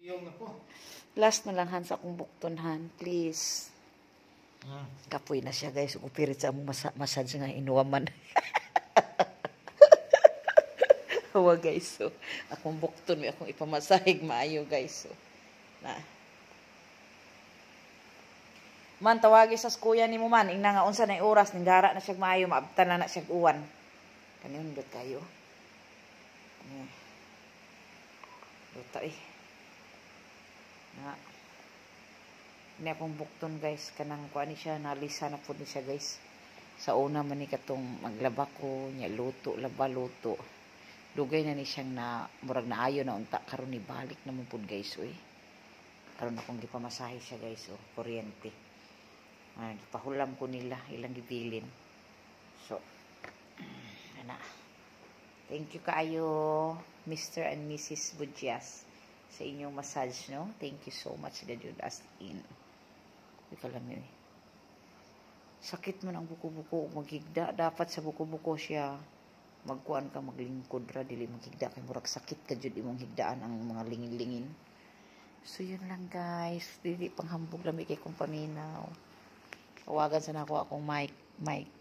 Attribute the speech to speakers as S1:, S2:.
S1: Yung ako.
S2: Last na lang han sa akong buktonhan, please. Kapoy na siya guys, upirit sa among massage nga inuwaman. Hawa guys, so akong bukton may akong ipamasahig maayo guys. So na. Man tawagi sa kuya ni mo man, ingna nga unsa na oras ning dara na siya maayo, maabtan na siya uwan. Kanin dot kayo. Luta na ni akong bukton guys, kanang kuan ni siya, nalisa na pud ni siya guys. Sa una man ni katong maglaba ko nya, luto laba luto, dugay na ni siyang na murag naayo na unta, karon ni balik na mo pud guys. Uy, karon akong gipamasahe siya guys, kuryente. Gipahulam ko nila ilang gibilin. So ana, thank you kaayo Mr. and Mrs. Budyas sa inyong massage, no? Thank you so much, God, as in. Di ka lang yun. Sakit man ang buko-buko, maghigda. Dapat sa buko-buko siya, magkuhan ka, maglingkod ra, dili maghigda. Kaya murag sakit ka, Jud, imong higdaan ang mga lingin-lingin. So, yun lang, guys. Dili panghambog lang, kay kong paminaw. Tawagan sa na ako akong mic.